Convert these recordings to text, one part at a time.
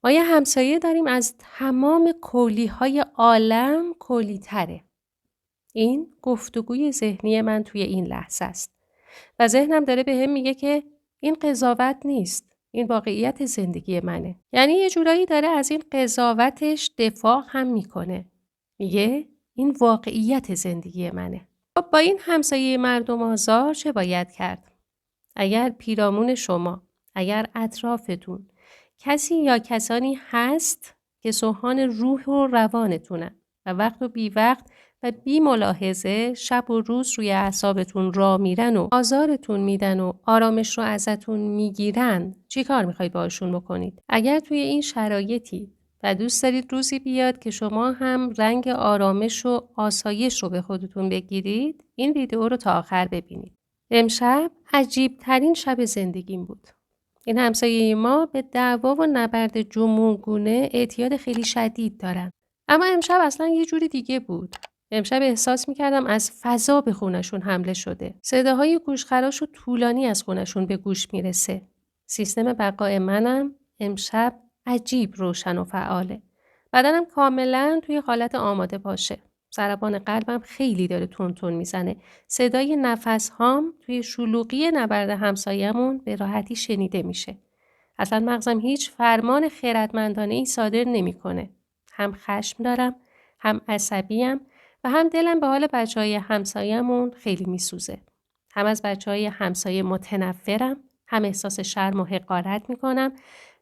ما یه همسایه داریم از تمام کولی‌های عالم کولی‌تره. این گفتگوی ذهنی من توی این لحظه است. و ذهنم داره بهم میگه که این قضاوت نیست. این واقعیت زندگی منه. یعنی یه جورایی داره از این قضاوتش دفاع هم میکنه. میگه این واقعیت زندگی منه. خب با این همسایه مردم آزار چه باید کرد؟ اگر پیرامون شما، اگر اطرافتون کسی یا کسانی هست که سوهان روح و روانتونن و وقت و بی وقت و بی ملاحظه شب و روز روی اعصابتون را میرن و آزارتون میدن و آرامش رو ازتون میگیرن، چی کار میخواید باشون بکنید؟ اگر توی این شرایطی و دوست دارید روزی بیاد که شما هم رنگ آرامش و آسایش رو به خودتون بگیرید، این ویدیو رو تا آخر ببینید. امشب عجیب ترین شب زندگیم بود. این همسایه ما به دعوا و نبرد جموگونه اعتیاد خیلی شدید دارن. اما امشب اصلا یه جوری دیگه بود. امشب احساس میکردم از فضا به خونشون حمله شده. صداهای گوشخراش و طولانی از خونشون به گوش میرسه. سیستم بقای منم امشب عجیب روشن و فعاله. بدنم کاملا توی حالت آماده باشه. ضربان قلبم خیلی داره تون تون میزنه. صدای نفس هام توی شلوغی نبرد همسایه‌مون به راحتی شنیده میشه. اصلا مغزم هیچ فرمان خردمندانه ای صادر نمیکنه. هم خشم دارم، هم عصبیم و هم دلم به حال بچهای همسایه‌مون خیلی میسوزه. هم از بچهای همسایه متنفرم، هم احساس شرم و حقارت میکنم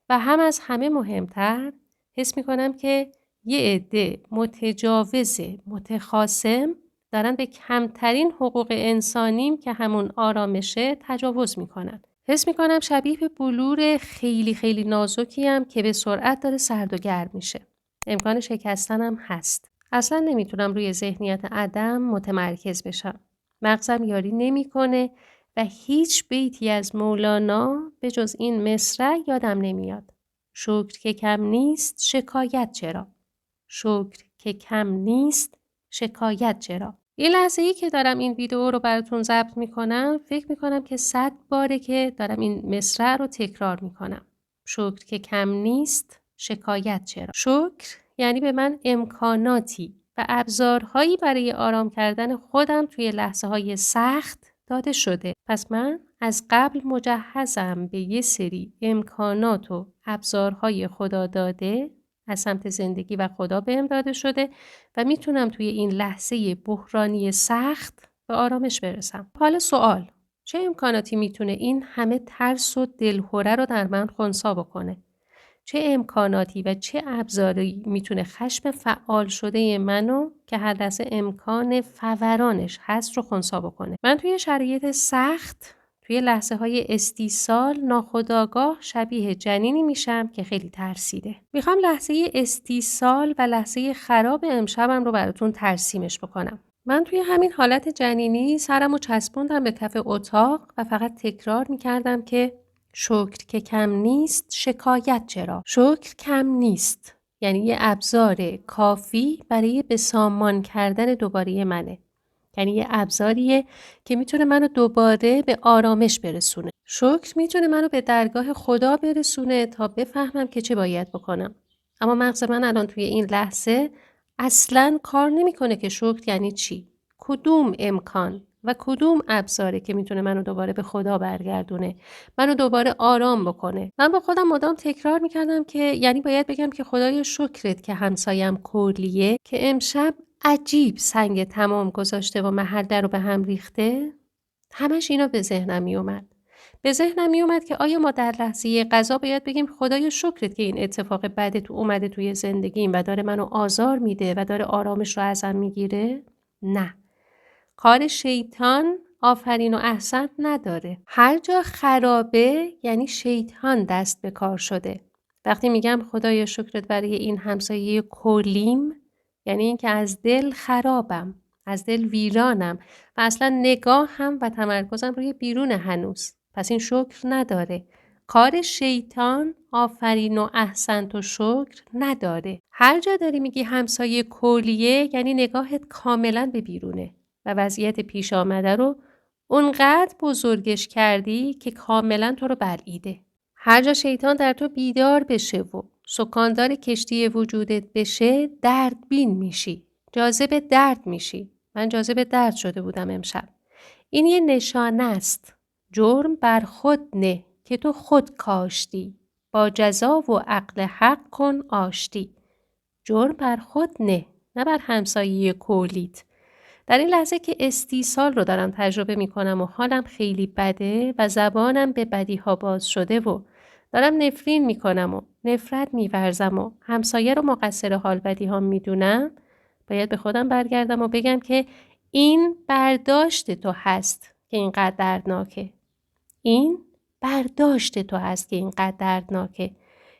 و هم از همه مهمتر حس میکنم که یه عده متجاوز متخاصم دارن به کمترین حقوق انسانیم که همون آرامشه تجاوز میکنن. حس میکنم شبیه به بلور خیلی خیلی نازکیم که به سرعت داره سرد و گرم میشه. امکان شکستنم هست. اصلا نمیتونم روی ذهنیت عدم متمرکز بشم. مغزم یاری نمیکنه و هیچ بیتی از مولانا به جز این مصرع یادم نمیاد. شکر که کم نیست، شکایت چرا؟ شکر که کم نیست، شکایت چرا؟ این لحظه ای که دارم این ویدیو رو براتون ضبط میکنم فکر میکنم که 100 باره که دارم این مصرع رو تکرار میکنم. شکر که کم نیست، شکایت چرا؟ شکر یعنی به من امکاناتی و ابزارهایی برای آرام کردن خودم توی لحظه های سخت داده شده. پس من از قبل مجهزم به یه سری امکانات و ابزارهای خدا داده از سمت زندگی و خدا بهم داده شده و میتونم توی این لحظه بحرانی سخت به آرامش برسم. حالا سوال، چه امکاناتی میتونه این همه ترس و دلهره رو در من خنثی بکنه؟ چه امکاناتی و چه ابزاری میتونه خشم فعال شده منو که هر لحظه امکان فورانش هست رو خنثی بکنه؟ من توی شرایط سخت، توی لحظه های استیصال ناخودآگاه شبیه جنینی میشم که خیلی ترسیده. میخوام لحظه استیصال و لحظه خراب امشبم رو براتون ترسیمش بکنم. من توی همین حالت جنینی سرمو چسبوندم به کف اتاق و فقط تکرار میکردم که شکر که کم نیست، شکایت چرا؟ شکر کم نیست. یعنی یه ابزار کافی برای به سامان کردن دوباره منه. یعنی یه ابزاریه که میتونه منو دوباره به آرامش برسونه. شکر میتونه منو به درگاه خدا برسونه تا بفهمم که چه باید بکنم. اما مغز من الان توی این لحظه اصلاً کار نمیکنه که شکر یعنی چی؟ کدوم امکان و کدوم ابزاره که میتونه منو دوباره به خدا برگردونه، منو دوباره آرام بکنه. من با خودم مدام تکرار میکردم که یعنی باید بگم که خدایا شکرت که همسایم کولیه که امشب عجیب سنگ تمام گذاشته و محله رو به هم ریخته. همش اینا به ذهنم میومد. به ذهنم میومد که آیا ما در لحظه قضا باید بگیم خدایا شکرت که این اتفاق بد تو اومده توی زندگیم و داره منو آزار میده و داره آرامش رو ازم میگیره؟ نه. کار شیطان آفرین و احسن نداره. هر جا خرابه یعنی شیطان دست به کار شده. وقتی میگم خدایا شکرت برای این همسایه کلیم، یعنی اینکه از دل خرابم، از دل ویرانم و اصلا نگاهم و تمرکزم روی بیرون هنوز. پس این شکر نداره. کار شیطان آفرین و احسن و شکر نداره. هر جا داری میگی همسایه کلیه یعنی نگاهت کاملا به بیرونه و وضعیت پیش آمده رو اونقدر بزرگش کردی که کاملا تو رو بلعیده. هر جا شیطان در تو بیدار بشه و سکاندار کشتی وجودت بشه دردبین میشی. جاذب درد میشی. من جاذب درد شده بودم امشب. این یه نشانه است. جرم بر خود نه که تو خود کاشتی. با جزا و عقل حق کن آشتی. جرم بر خود نه بر همسایه کولیت. در این لحظه که استیصال رو دارم تجربه می کنم و حالم خیلی بده و زبانم به بدیها باز شده و دارم نفرین می کنم و نفرت می ورزم و همسایه رو مقصر حال بدیها می دونم، باید به خودم برگردم و بگم که این برداشت تو هست که اینقدر دردناکه. این برداشت تو هست که اینقدر دردناکه.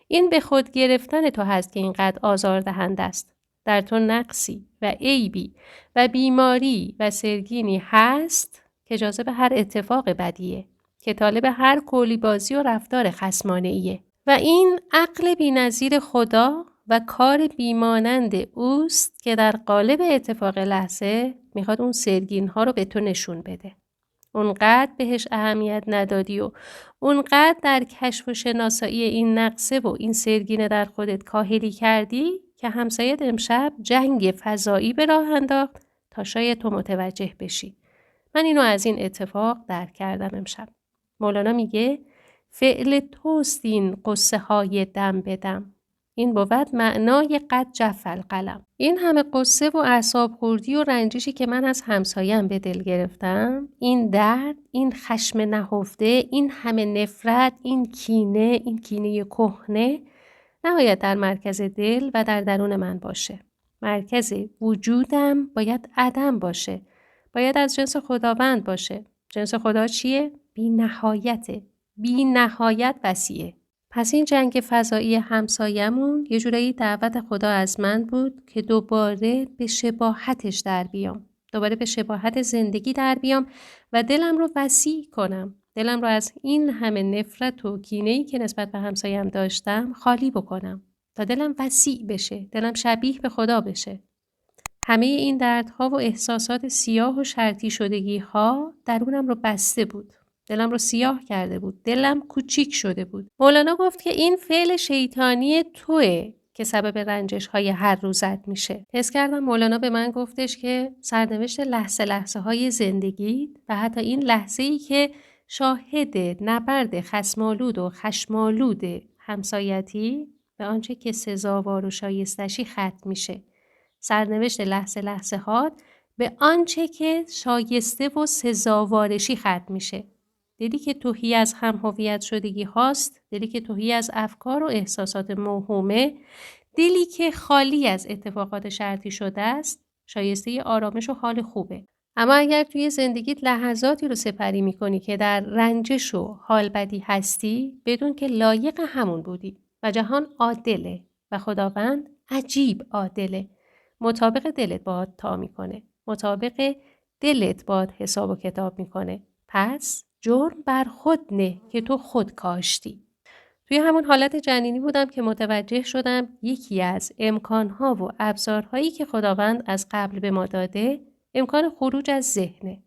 این به خود گرفتن تو هست که اینقدر آزاردهنده است. در تو نقصی و عیبی و بیماری و سرگینی هست که جاذب هر اتفاق بدیه، که طالب هر کولی بازی و رفتار خصمانه ایه. و این عقل بی‌نظیر خدا و کار بیمانند اوست که در قالب اتفاق لحظه میخواد اون سرگین ها رو به تو نشون بده. اونقدر بهش اهمیت ندادی و اونقدر در کشف و شناسایی این نقصه و این سرگینه در خودت کاهلی کردی که همسایت امشب جنگ فضایی به راه انداخت تا شاید تو متوجه بشی. من اینو از این اتفاق درک کردم امشب. مولانا میگه فعل توست این قصه های دم بدم. این بود معنای قد جف القلم. این همه قصه و اعصاب خوردی و رنجشی که من از همسایم به دل گرفتم، این درد، این خشم نهفته، این همه نفرت، این کینه کهنه نباید در مرکز دل و در درون من باشه. مرکز وجودم باید عدم باشه. باید از جنس خداوند باشه. جنس خدا چیه؟ بی نهایته. بی نهایت وسیعه. پس این جنگ فضایی همسایمون یه جورایی دعوت خدا از من بود که دوباره به شباهتش در بیام. دوباره به شباهت زندگی در بیام و دلم رو وسیع کنم. دلم رو از این همه نفرت و کینه‌ای که نسبت به همسایم داشتم خالی بکنم. تا دلم وسیع بشه. دلم شبیه به خدا بشه. همه این دردها و احساسات سیاه و شرطی شدگی ها درونم رو بسته بود. دلم رو سیاه کرده بود. دلم کوچیک شده بود. مولانا گفت که این فعل شیطانی توئه که سبب رنجش های هر روزت میشه. حس کردم مولانا به من گفتش که سرنوشت لحظه های زندگی و حتی این لحظه‌ای که شاهد نبرد خصم‌آلود و خشم‌آلود همسایتی به آنچه که سزاوار و شایستشی ختم میشه. سرنوشت لحظه هات به آنچه که شایسته و سزاوارشی ختم میشه. دلی که تهی از هم هویت شدگی هاست، دلی که تهی از افکار و احساسات موهومه، دلی که خالی از اتفاقات شرطی شده است، شایسته آرامش و حال خوبه. اما اگر توی زندگیت لحظاتی رو سپری میکنی که در رنجش و حال بدی هستی، بدون که لایق همون بودی و جهان عادله و خداوند عجیب عادله. مطابق دلت باهات تا میکنه. مطابق دلت باهات حساب و کتاب میکنه. پس جرم بر خود نه که تو خود کاشتی. توی همون حالت جنینی بودم که متوجه شدم یکی از امکانها و ابزارهایی که خداوند از قبل به ما داده امکان خروج از ذهنه.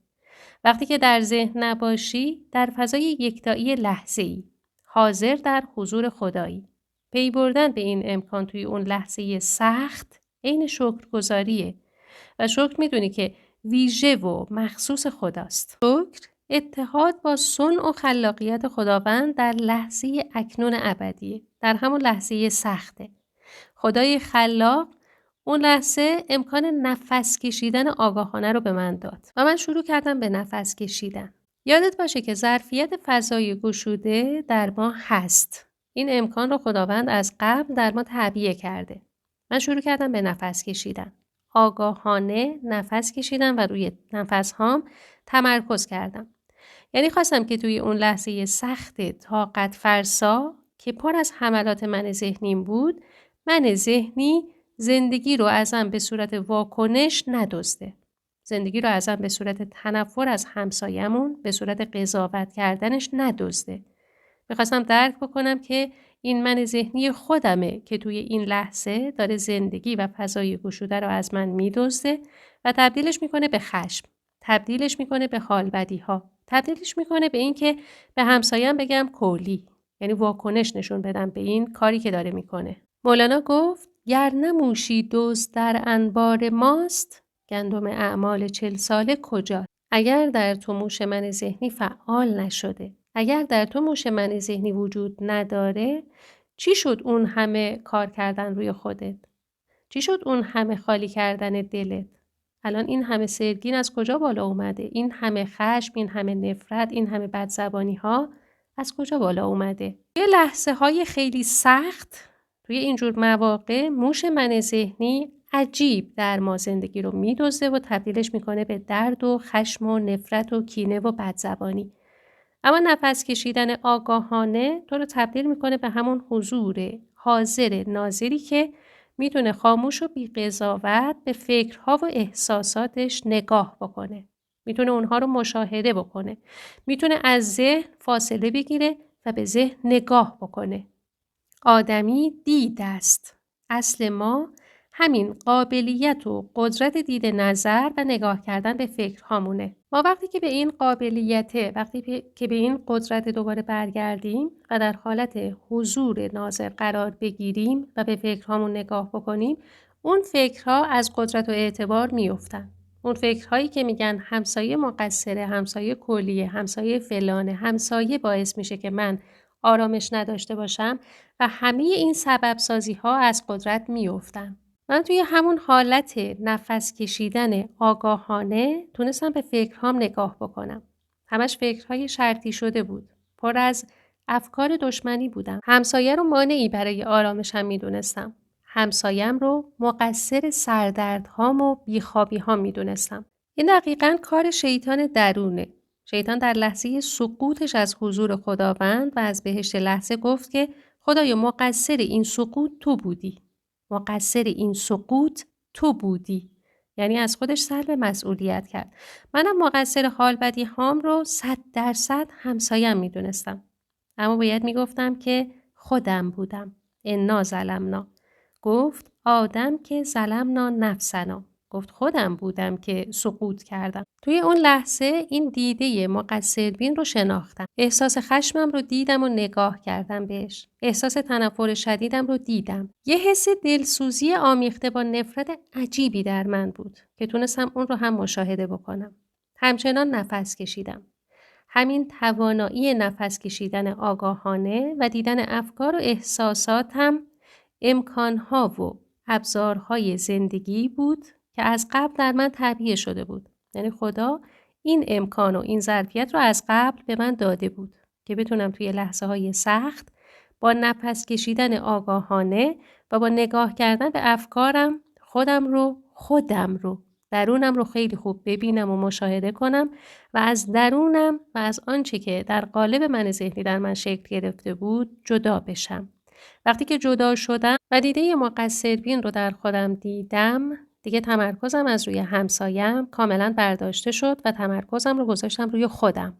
وقتی که در ذهن نباشی در فضای یکتایی لحظه‌ای، حاضر در حضور خدایی. پی بردن به این امکان توی اون لحظه سخت عین شکرگزاریه و شکر میدونی که ویژه و مخصوص خداست. شکر اتحاد با صنع و خلاقیت خداوند در لحظه اکنون ابدیه. در همون لحظه سخته. خدای خلاق اون لحظه امکان نفس کشیدن آگاهانه رو به من داد و من شروع کردم به نفس کشیدن. یادت باشه که ظرفیت فضای گشوده در ما هست. این امکان رو خداوند از قبل در ما تعبیه کرده. من شروع کردم به نفس کشیدن. آگاهانه نفس کشیدم و روی نفس هام تمرکز کردم. یعنی خواستم که توی اون لحظه سخت طاقت فرسا که پر از حملات من ذهنیم بود، من ذهنی زندگی رو ازم به صورت واکنش ندزده. زندگی رو ازم به صورت تنفر از همسایمون، به صورت قضاوت کردنش ندزده. میخواستم درک بکنم که این من ذهنی خودمه که توی این لحظه داره زندگی و فضای گشوده رو از من میدزده و تبدیلش میکنه به خشم، تبدیلش میکنه به حال بدی ها، تبدیلش میکنه به این که به همسایم بگم کولی، یعنی واکنش نشون بدم به این کاری که داره میکنه. مولانا گفت گر نه موشی دزد در انبار ماست، گندم اعمال 40 ساله کجاست؟ اگر در تو موش من ذهنی فعال نشده، اگر در تو موش من ذهنی وجود نداره، چی شد اون همه کار کردن روی خودت؟ چی شد اون همه خالی کردن دلت؟ الان این همه سرگین از کجا بالا اومده؟ این همه خشم، این همه نفرت، این همه بدزبانی ها از کجا بالا اومده؟ یه لحظه های خیلی سخت توی اینجور مواقع موش من ذهنی عجیب در ما زندگی رو میدزده و تبدیلش میکنه به درد و خشم و نفرت و کینه و بدزبانی. اما نفس کشیدن آگاهانه تو رو تبدیل میکنه به همون حضور حاضر ناظری که میتونه خاموش و بی قضاوت به فکرها و احساساتش نگاه بکنه. میتونه اونها رو مشاهده بکنه. میتونه از ذهن فاصله بگیره و به ذهن نگاه بکنه. آدمی دید است. اصل ما همین قابلیت و قدرت دید نظر و نگاه کردن به فکرهامونه. ما وقتی که به این قابلیت، وقتی که به این قدرت دوباره برگردیم و در حالت حضور ناظر قرار بگیریم و به فکرهامون نگاه بکنیم، اون فکرها از قدرت و اعتبار میافتن. اون فکرهایی که میگن همسایه مقصره، همسایه کلیه، همسایه فلانه، همسایه باعث میشه که من آرامش نداشته باشم و همه این سبب سازی ها از قدرت میافتن. من توی همون حالت نفس کشیدن آگاهانه تونستم به فکرهام نگاه بکنم. همش فکرهای شرطی شده بود. پر از افکار دشمنی بودم. همسایه رو مانعی برای آرامشم میدونستم. همسایم رو مقصر سردردهام و بیخوابیهام میدونستم. این دقیقاً کار شیطان درونه. شیطان در لحظه سقوطش از حضور خداوند و از بهشت لحظه گفت که خدایا مقصر این سقوط تو بودی. مقصر این سقوط تو بودی. یعنی از خودش سلب مسئولیت کرد. منم مقصر حال بدی هام رو 100% همسایم میدونستم. اما باید میگفتم که خودم بودم. انا ظلمنا. گفت آدم که ظلمنا نفسنا. گفت خودم بودم که سقوط کردم. توی اون لحظه این دیده مقصر بین رو شناختم. احساس خشمم رو دیدم و نگاه کردم بهش. احساس تنفر شدیدم رو دیدم. یه حس دلسوزی آمیخته با نفرت عجیبی در من بود که تونستم اون رو هم مشاهده بکنم. همچنان نفس کشیدم. همین توانایی نفس کشیدن آگاهانه و دیدن افکار و احساسات هم امکانها و ابزارهای زندگی بود که از قبل در من تعبیه شده بود. یعنی خدا این امکان و این ظرفیت رو از قبل به من داده بود که بتونم توی لحظه های سخت با نفس کشیدن آگاهانه و با نگاه کردن به افکارم خودم رو درونم رو خیلی خوب ببینم و مشاهده کنم و از درونم و از آنچه که در قالب من ذهنی در من شکل گرفته بود جدا بشم. وقتی که جدا شدم و دیده مقصر بین رو در خودم دیدم، دیگه تمرکزم از روی همسایم کاملا برداشته شد و تمرکزم رو گذاشتم روی خودم.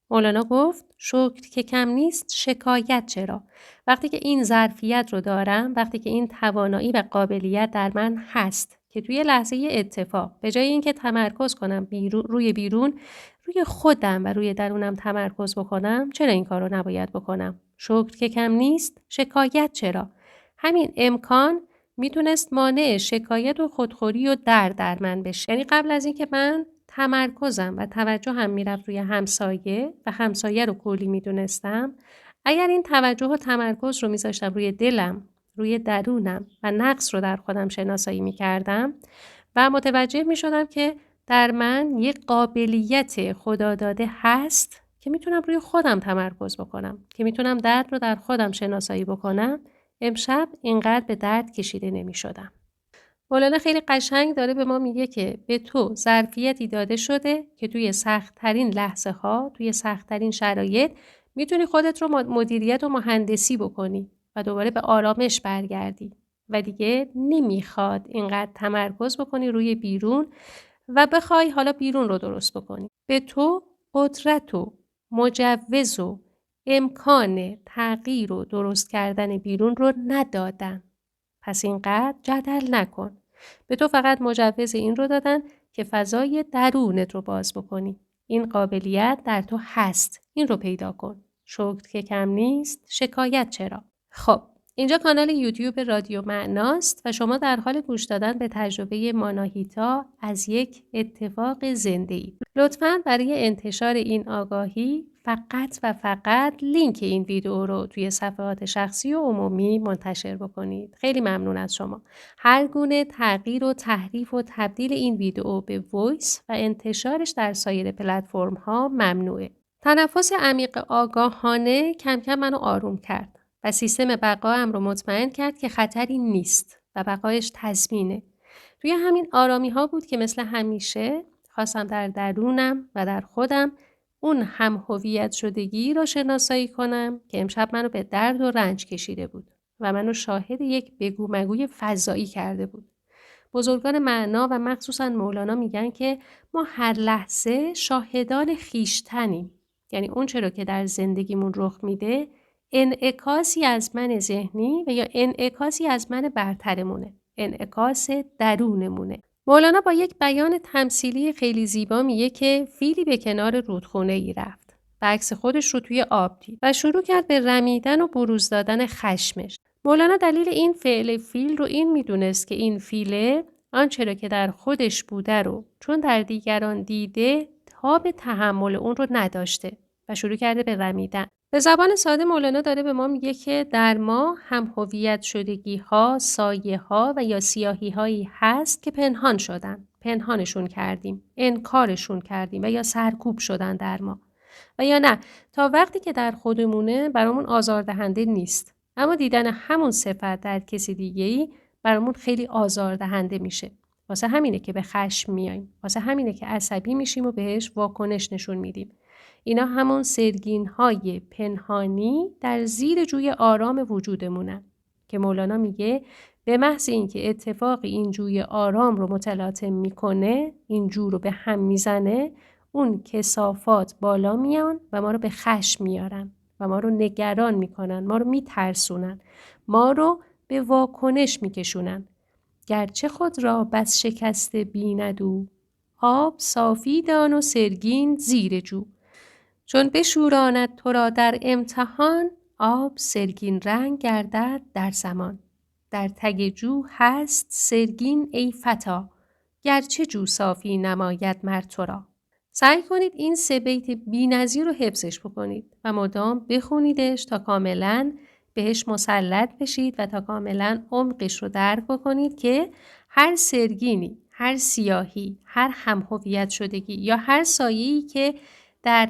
مولانا گفت شکر که کم نیست شکایت چرا؟ وقتی که این ظرفیت رو دارم، وقتی که این توانایی و قابلیت در من هست که توی لحظه اتفاق به جای اینکه تمرکز کنم روی خودم و روی درونم تمرکز بکنم، چرا این کار رو نباید بکنم؟ شکر که کم نیست شکایت چرا؟ همین امکان میتونست مانع شکایت و خودخوری و درد در من بشه. یعنی قبل از اینکه من تمرکزم و توجهم میرفت روی همسایه و همسایه رو کلی میدونستم، اگر این توجه و تمرکز رو میذاشتم روی دلم، روی درونم و نقص رو در خودم شناسایی میکردم و متوجه میشدم که در من یک قابلیت خدا داده هست که میتونم روی خودم تمرکز بکنم، که میتونم درد رو در خودم شناسایی بکنم، امشب اینقدر به درد کشیده نمیشدم. مولانا خیلی قشنگ داره به ما میگه که به تو ظرفیتی داده شده که توی سخت‌ترین لحظه ها، توی سخت‌ترین شرایط میتونی خودت رو مدیریت و مهندسی بکنی و دوباره به آرامش برگردی و دیگه نمیخواد اینقدر تمرکز بکنی روی بیرون و بخوای حالا بیرون رو درست بکنی. به تو قدرت و مجوز و امکان تغییر و درست کردن بیرون رو ندادن. پس اینقدر جدل نکن. به تو فقط مجوز این رو دادن که فضای درونت رو باز بکنی. این قابلیت در تو هست. این رو پیدا کن. شکر که کم نیست، شکایت چرا؟ خب، اینجا کانال یوتیوب رادیو معناست و شما در حال گوش دادن به تجربه ماناهیتا از یک اتفاق زنده‌ای. لطفاً برای انتشار این آگاهی فقط و فقط لینک این ویدیو رو توی صفحات شخصی و عمومی منتشر بکنید. خیلی ممنون از شما. هر گونه تغییر و تحریف و تبدیل این ویدیو به وایس و انتشارش در سایر پلتفرم ها ممنوعه. تنفس عمیق آگاهانه کم کم منو آروم کرد و سیستم بقایم رو مطمئن کرد که خطری نیست و بقایش تضمینه. توی همین آرامی ها بود که مثل همیشه خواستم در درونم و در خودم اون هم هویت شدگی رو شناسایی کنم که امشب منو به درد و رنج کشیده بود و منو شاهد یک بگو مگوی فضایی کرده بود. بزرگان معنا و مخصوصا مولانا میگن که ما هر لحظه شاهدان خیشتنیم. یعنی اون چرا که در زندگیمون رخ میده انعکاسی از من ذهنی و یا انعکاسی از من برترمونه. انعکاس درونمونه. مولانا با یک بیان تمثیلی خیلی زیبا میگه که فیلی به کنار رودخونه ای رفت و عکس خودش رو توی آب دید و شروع کرد به رمیدن و بروز دادن خشمش. مولانا دلیل این فعل فیل رو این میدونست که این فیله آنچه را که در خودش بوده رو چون در دیگران دیده تاب تحمل اون رو نداشته و شروع کرده به رمیدن. به زبان ساده مولانا داره به ما میگه که در ما هم هویت شدگی ها، سایه ها و یا سیاهی هایی هست که پنهان شدن. پنهانشون کردیم، انکارشون کردیم و یا سرکوب شدن در ما. و یا نه تا وقتی که در خودمونه برامون آزاردهنده نیست. اما دیدن همون صفت در کسی دیگه‌ای برامون خیلی آزاردهنده میشه. واسه همینه که به خشم میایم. واسه همینه که عصبی میشیم و بهش واکنش نشون میدیم. اینا همون سرگین‌های پنهانی در زیر جوی آرام وجودمونن که مولانا میگه به محض اینکه اتفاق این جوی آرام رو متلاطم میکنه، این جو رو به هم میزنه، اون کثافات بالا میان و ما رو به خشم میارن و ما رو نگران میکنن، ما رو میترسونن، ما رو به واکنش میکشونن. گرچه خود را بس شکسته بیند او، آب صافی دان و سرگین زیر جو. چون بشوراند تو را در امتحان، آب سرگین رنگ گردد در زمان. در تگ جو هست سرگین ای فتا، گرچه جو صافی نماید مر تو را. سعی کنید این 3 بیت بی‌نظیر رو حفظش بکنید و مدام بخونیدش تا کاملا بهش مسلط بشید و تا کاملا عمقش رو درک بکنید که هر سرگینی، هر سیاهی، هر هم هویت شدگی یا هر سایه‌ای که در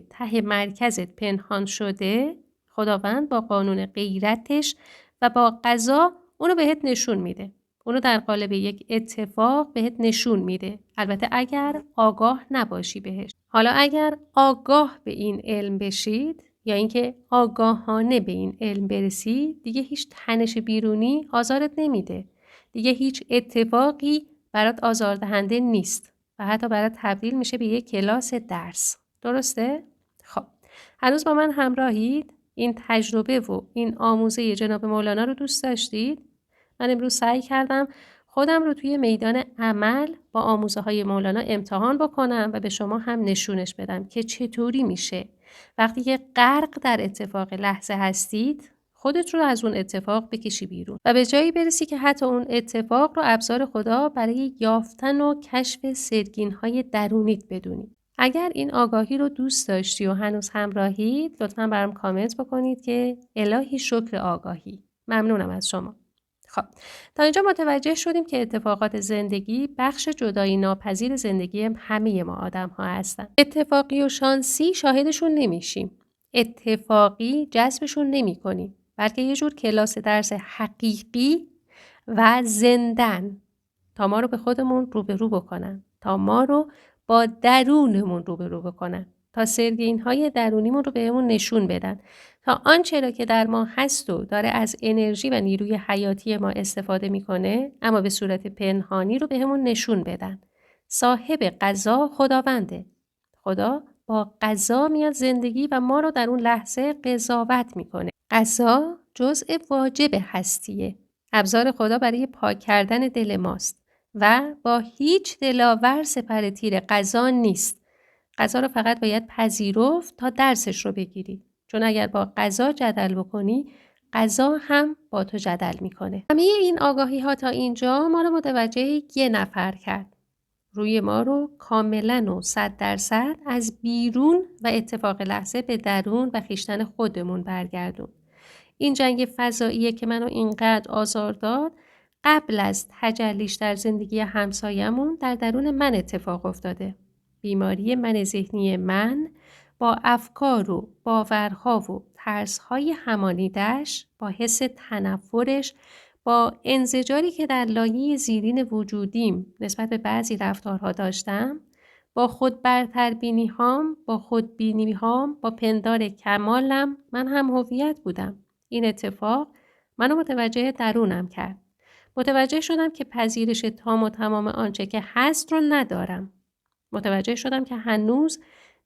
ته مرکزت پنهان شده، خداوند با قانون غیرتش و با قضا اونو بهت نشون میده. اونو در قالب یک اتفاق بهت نشون میده. البته اگر آگاه نباشی بهش. حالا اگر آگاه به این علم بشید یا اینکه آگاهانه به این علم برسید، دیگه هیچ تنش بیرونی آزارت نمیده. دیگه هیچ اتفاقی برات آزاردهنده نیست و حتی برات تبدیل میشه به یک کلاس درس. درسته؟ خب هنوز با من همراهید؟ این تجربه و این آموزه جناب مولانا رو دوست داشتید؟ من امروز سعی کردم خودم رو توی میدان عمل با آموزه های مولانا امتحان بکنم و به شما هم نشونش بدم که چطوری میشه وقتی که غرق در اتفاق لحظه هستید خودت رو از اون اتفاق بکشی بیرون و به جایی برسی که حتی اون اتفاق رو ابزار خدا برای یافتن و کشف سرگین‌های درونیت بدونی. اگر این آگاهی رو دوست داشتی و هنوز همراهید لطفاً برام کامنت بکنید که الهی شکر آگاهی. ممنونم از شما. خب تا اینجا متوجه شدیم که اتفاقات زندگی بخش جدایی ناپذیر زندگی همه ما آدم ها هستن. اتفاقی و شانسی شاهدشون نمیشیم. اتفاقی جذبشون نمی کنیم. بلکه یه جور کلاس درس حقیقی و زندن تا ما رو به خودمون روبرو بکنن. تا ما رو با درونمون روبرو بکنن. تا سرگین‌های درونیمون رو بهمون نشون بدن. تا آنچه را که در ما هست و داره از انرژی و نیروی حیاتی ما استفاده میکنه اما به صورت پنهانی رو بهمون نشون بدن. صاحب قضا خداونده. خدا با قضا میاد زندگی و ما رو در اون لحظه قضاوت میکنه. قضا جزء واجب هستیه. ابزار خدا برای پاک کردن دل ماست و با هیچ دلاور سپر تیر قضا نیست. غذا رو فقط باید پذیرفت تا درسش رو بگیری. چون اگر با غذا جدل بکنی، غذا هم با تو جدل میکنه. همه این آگاهی ها تا اینجا ما رو متوجه یه نفر کرد. روی ما رو کاملا و 100% از بیرون و اتفاق لحظه به درون و خویشتن خودمون برگردون. این جنگ فضاییه که منو اینقدر آزار داد، قبل از تجلیش در زندگی همسایمون در درون من اتفاق افتاده. بیماری من ذهنی من با افکار و باورها و ترسهای همانیدش، با حس تنفرش، با انزجاری که در لایه زیرین وجودیم نسبت به بعضی رفتارها داشتم، با خود برتربینی هام، با خودبینی هام، با پندار کمالم من هم هویت بودم. این اتفاق منو متوجه درونم کرد. متوجه شدم که پذیرش تام و تمام آنچه که هست رو ندارم. متوجه شدم که هنوز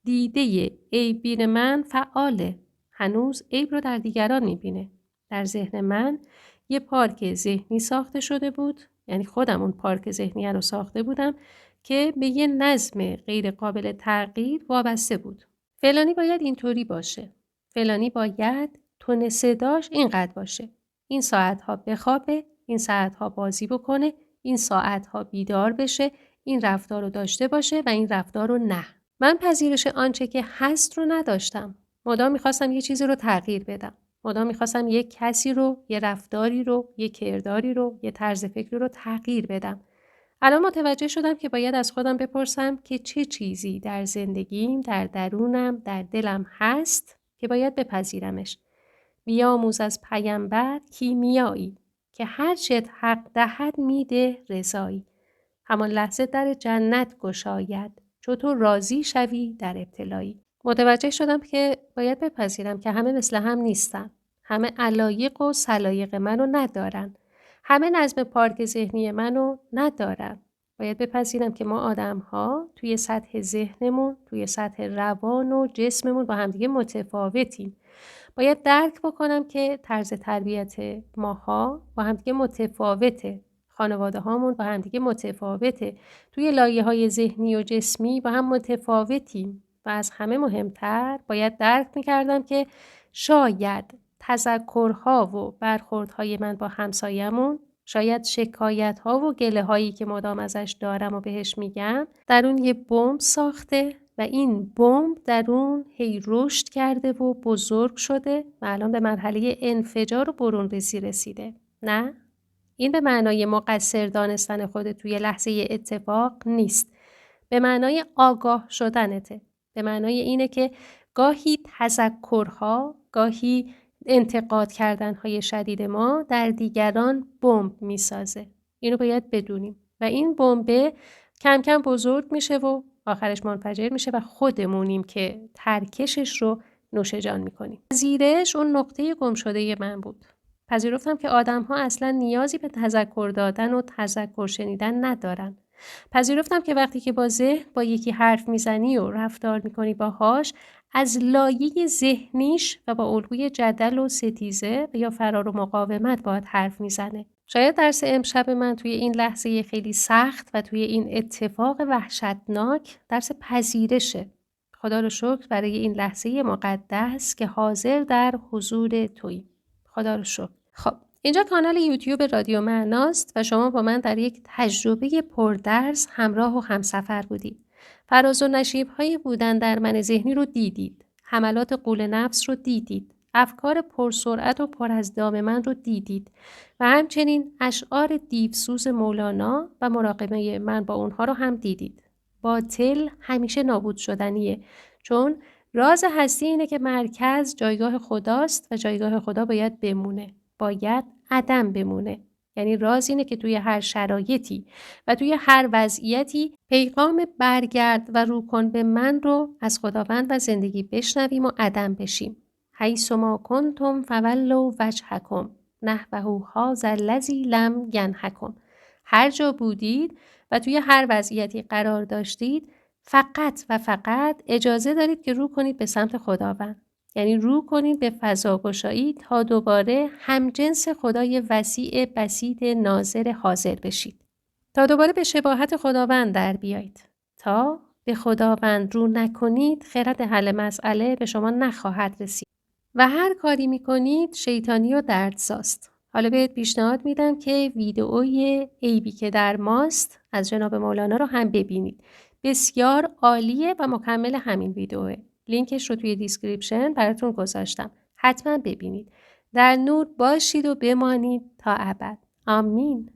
دیده عیبین من فعاله. هنوز عیب رو در دیگران میبینه. در ذهن من یه پارک ذهنی ساخته شده بود، یعنی خودم اون پارک ذهنی رو ساخته بودم که به یه نظم غیر قابل تغییر وابسته بود. فلانی باید اینطوری باشه. فلانی باید تون صداش اینقدر باشه. این ساعتها بخوابه، این ساعتها بازی بکنه، این ساعتها بیدار بشه، این رفتار رو داشته باشه و این رفتار رو نه. من پذیرش آنچه که هست رو نداشتم. مدام میخواستم یه چیزی رو تغییر بدم. مدام میخواستم یه کسی رو، یه رفتاری رو، یه کرداری رو، یه طرز فکری رو تغییر بدم. الان متوجه شدم که باید از خودم بپرسم که چه چیزی در زندگیم، در درونم، در دلم هست که باید بپذیرمش. بیاموز از پیامبر کیمیایی که هر چت حق دهد میده رضایی. همان لحظه در جنت گشاید چطور راضی شوی در ابتلایی. متوجه شدم که باید بپذیرم که همه مثل هم نیستن. همه علایق و سلایق منو ندارن. همه نظم پارک ذهنی منو ندارن. باید بپذیرم که ما آدم‌ها توی سطح ذهنمون، توی سطح روان و جسممون با همدیگه متفاوتیم. باید درک بکنم که طرز تربیت ماها با همدیگه متفاوته. خانواده هامون با همدیگه متفاوته. توی لایه‌های ذهنی و جسمی با هم متفاوتیم. و از همه مهمتر باید درک می‌کردم که شاید تذکرها و برخوردهای من با همسایمون، شاید شکایت‌ها و گله‌هایی که مدام ازش دارم و بهش میگم، در اون یه بمب ساخته و این بمب در اون هی رشد کرده و بزرگ شده و الان به مرحله انفجار و برون‌ریزی رسیده. نه؟ این به معنای مقصر دانستن خود توی لحظه اتفاق نیست. به معنای آگاه شدنته. به معنای اینه که گاهی تذکرها، گاهی انتقاد کردنهای شدید ما در دیگران بمب میسازه. اینو باید بدونیم. و این بمب کم کم بزرگ میشه و آخرش منفجر میشه و خودمونیم که ترکشش رو نوش جان میکنیم. پذیرش اون نقطه گم شده من بود. پذیرفتم که آدم‌ها اصلا نیازی به تذکر دادن و تذکر شنیدن ندارن. پذیرفتم که وقتی که با ذهن با یکی حرف میزنی و رفتار میکنی باهاش، از لایه ذهنیش و با الگوی جدل و ستیزه یا فرار و مقاومت باید حرف میزنه. شاید درس امشب من توی این لحظه خیلی سخت و توی این اتفاق وحشتناک درس پذیرشه. خدا رو شکر برای این لحظه مقدس که حاضر در حضور تویی. خدا رو شکر. خب اینجا کانال یوتیوب رادیو معناست و شما با من در یک تجربه پردرس همراه و همسفر بودید. فراز و نشیب‌های بودن در من ذهنی رو دیدید. حملات غول نفس رو دیدید. افکار پرسرعت و پر از دام من رو دیدید و همچنین اشعار دیوسوز مولانا و مراقبه من با اونها رو هم دیدید. باطل همیشه نابود شدنیه، چون راز هستی اینه که مرکز جایگاه خداست و جایگاه خدا باید بمونه. باید عدم بمونه. یعنی راز اینه که توی هر شرایطی و توی هر وضعیتی پیغام برگرد و رو کن به من رو از خداوند و زندگی بشنویم و عدم بشیم. حیث ما کنتم فولوا وجهکم نحوه هذا الذی لم ینهکم. هر جا بودید و توی هر وضعیتی قرار داشتید، فقط و فقط اجازه دارید که رو کنید به سمت خداوند. یعنی رو کنید به فضاگشایی تا دوباره همجنس خدای وسیع بسیط ناظر حاضر بشید. تا دوباره به شباهت خداوند در بیایید. تا به خداوند رو نکنید خرد حل مسئله به شما نخواهد رسید و هر کاری میکنید شیطانی و دردساست. حالا بهت پیشنهاد میدم که ویدئوی عیبی که در ماست از جناب مولانا رو هم ببینید. بسیار عالیه و مکمل همین ویدئوه. لینکش رو توی دیسکریپشن براتون گذاشتم. حتما ببینید. در نور باشید و بمانید تا ابد. آمین.